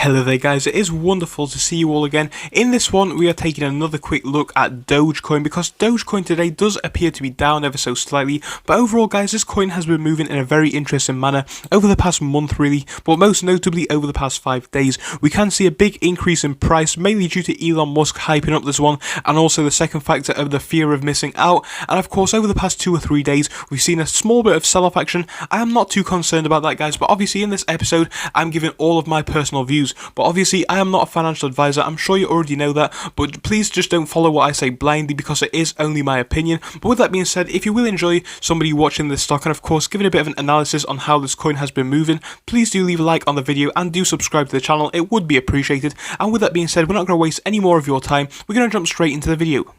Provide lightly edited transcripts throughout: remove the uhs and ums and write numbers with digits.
Hello there guys, it is wonderful to see you all again. In this one we are taking another quick look at Dogecoin because Dogecoin today does appear to be down ever so slightly, but overall guys, this coin has been moving in a very interesting manner over the past month really, but most notably over the past 5 days. We can see a big increase in price, mainly due to Elon Musk hyping up this one, and also the second factor of the fear of missing out. And of course over the past 2 or 3 days we've seen a small bit of sell-off action. I am not too concerned about that guys, but obviously in this episode I'm giving all of my personal views. But obviously I am not a financial advisor, I'm sure you already know that, but please just don't follow what I say blindly because it is only my opinion. But with that being said, if you will enjoy somebody watching this stock and of course giving a bit of an analysis on how this coin has been moving, please do leave a like on the video and do subscribe to the channel, it would be appreciated. And with that being said, we're not going to waste any more of your time, we're going to jump straight into the video.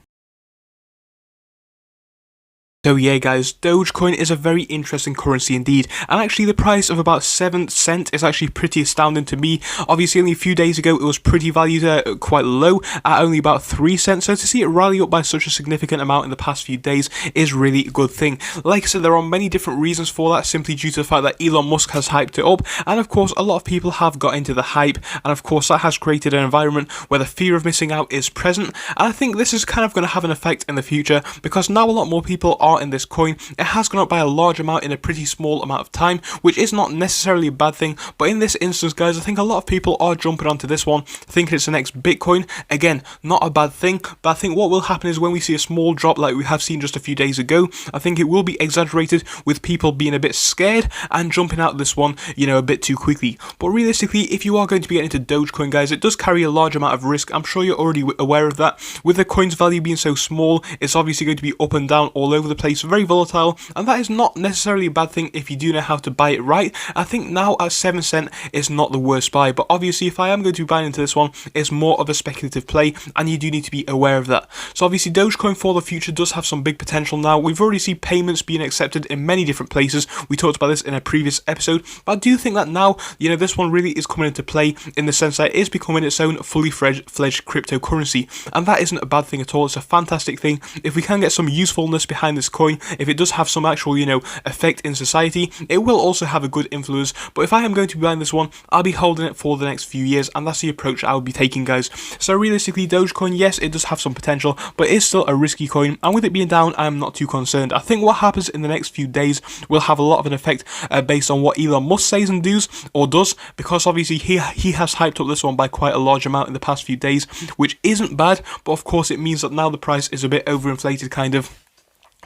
So yeah guys, Dogecoin is a very interesting currency indeed, and actually the price of about 7 cents is actually pretty astounding to me. Obviously only a few days ago it was pretty valued quite low at only about 3 cents, so to see it rally up by such a significant amount in the past few days is really a good thing. Like I said, there are many different reasons for that, simply due to the fact that Elon Musk has hyped it up, and of course a lot of people have got into the hype, and of course that has created an environment where the fear of missing out is present, and I think this is kind of going to have an effect in the future because now a lot more people are in this coin. It has gone up by a large amount in a pretty small amount of time, which is not necessarily a bad thing, but in this instance guys, I think a lot of people are jumping onto this one thinking it's the next Bitcoin. Again, not a bad thing, but I think what will happen is when we see a small drop like we have seen just a few days ago, I think it will be exaggerated with people being a bit scared and jumping out of this one, you know, a bit too quickly. But realistically, if you are going to be getting into Dogecoin guys, it does carry a large amount of risk. I'm sure you're already aware of that. With the coin's value being so small, it's obviously going to be up and down all over the place, very volatile, and that is not necessarily a bad thing if you do know how to buy it right. I think now at 7 cents is not the worst buy, but obviously if I am going to be buying into this one, it's more of a speculative play, and you do need to be aware of that. So obviously Dogecoin for the future does have some big potential now. We've already seen payments being accepted in many different places. We talked about this in a previous episode, but I do think that now, you know, this one really is coming into play in the sense that it is becoming its own fully fledged cryptocurrency, and that isn't a bad thing at all. It's a fantastic thing. If we can get some usefulness behind this coin, if it does have some actual, you know, effect in society, it will also have a good influence. But if I am going to be buying this one, I'll be holding it for the next few years, and that's the approach I'll be taking guys. So realistically, Dogecoin, yes, it does have some potential, but it is still a risky coin, and with it being down, I'm not too concerned. I think what happens in the next few days will have a lot of an effect based on what Elon Musk says and does, because obviously he has hyped up this one by quite a large amount in the past few days, which isn't bad, but of course it means that now the price is a bit overinflated kind of.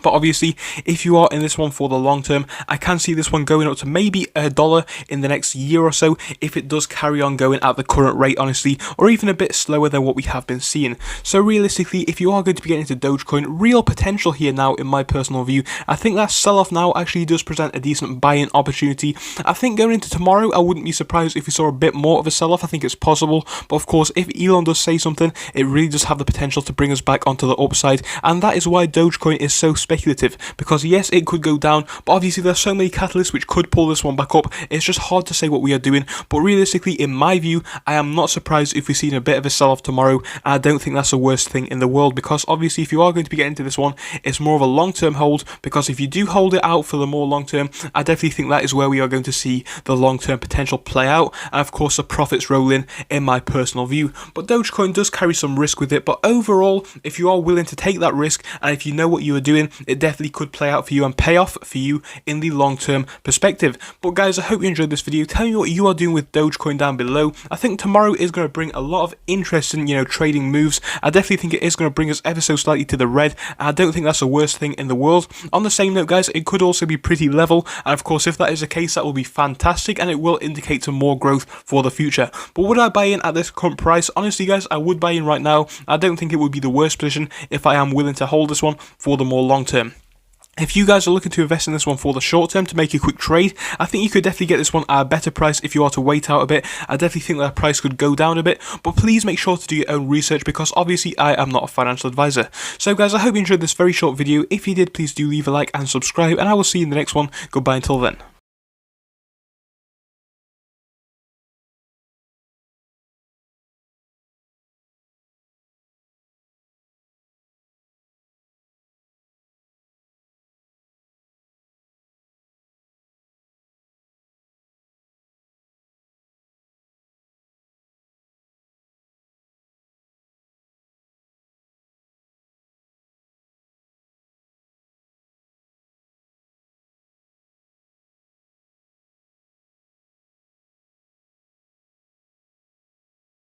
But obviously, if you are in this one for the long term, I can see this one going up to maybe $1 in the next year or so if it does carry on going at the current rate, honestly, or even a bit slower than what we have been seeing. So realistically, if you are going to be getting into Dogecoin, real potential here now in my personal view. I think that sell-off now actually does present a decent buy-in opportunity. I think going into tomorrow, I wouldn't be surprised if we saw a bit more of a sell-off. I think it's possible, but of course, if Elon does say something, it really does have the potential to bring us back onto the upside, and that is why Dogecoin is so speculative, because yes, it could go down, but obviously there's so many catalysts which could pull this one back up. It's just hard to say what we are doing, but realistically, in my view, I am not surprised if we see a bit of a sell-off tomorrow. I don't think that's the worst thing in the world, because obviously if you are going to be getting into this one, it's more of a long-term hold, because if you do hold it out for the more long-term, I definitely think that is where we are going to see the long-term potential play out, and of course the profits roll in my personal view. But Dogecoin does carry some risk with it, but overall, if you are willing to take that risk, and if you know what you are doing, it definitely could play out for you and pay off for you in the long-term perspective. But guys, I hope you enjoyed this video. Tell me what you are doing with Dogecoin down below. I think tomorrow is going to bring a lot of interesting, you know, trading moves. I definitely think it is going to bring us ever so slightly to the red, and I don't think that's the worst thing in the world. On the same note guys, it could also be pretty level, and of course if that is the case, that will be fantastic, and it will indicate some more growth for the future. But would I buy in at this current price? Honestly guys, I would buy in right now. I don't think it would be the worst position if I am willing to hold this one for the more long term. If you guys are looking to invest in this one for the short term to make a quick trade, I think you could definitely get this one at a better price if you are to wait out a bit. I definitely think that price could go down a bit, but please make sure to do your own research because obviously I am not a financial advisor. So guys, I hope you enjoyed this very short video. If you did, please do leave a like and subscribe, and I will see you in the next one. Goodbye until then.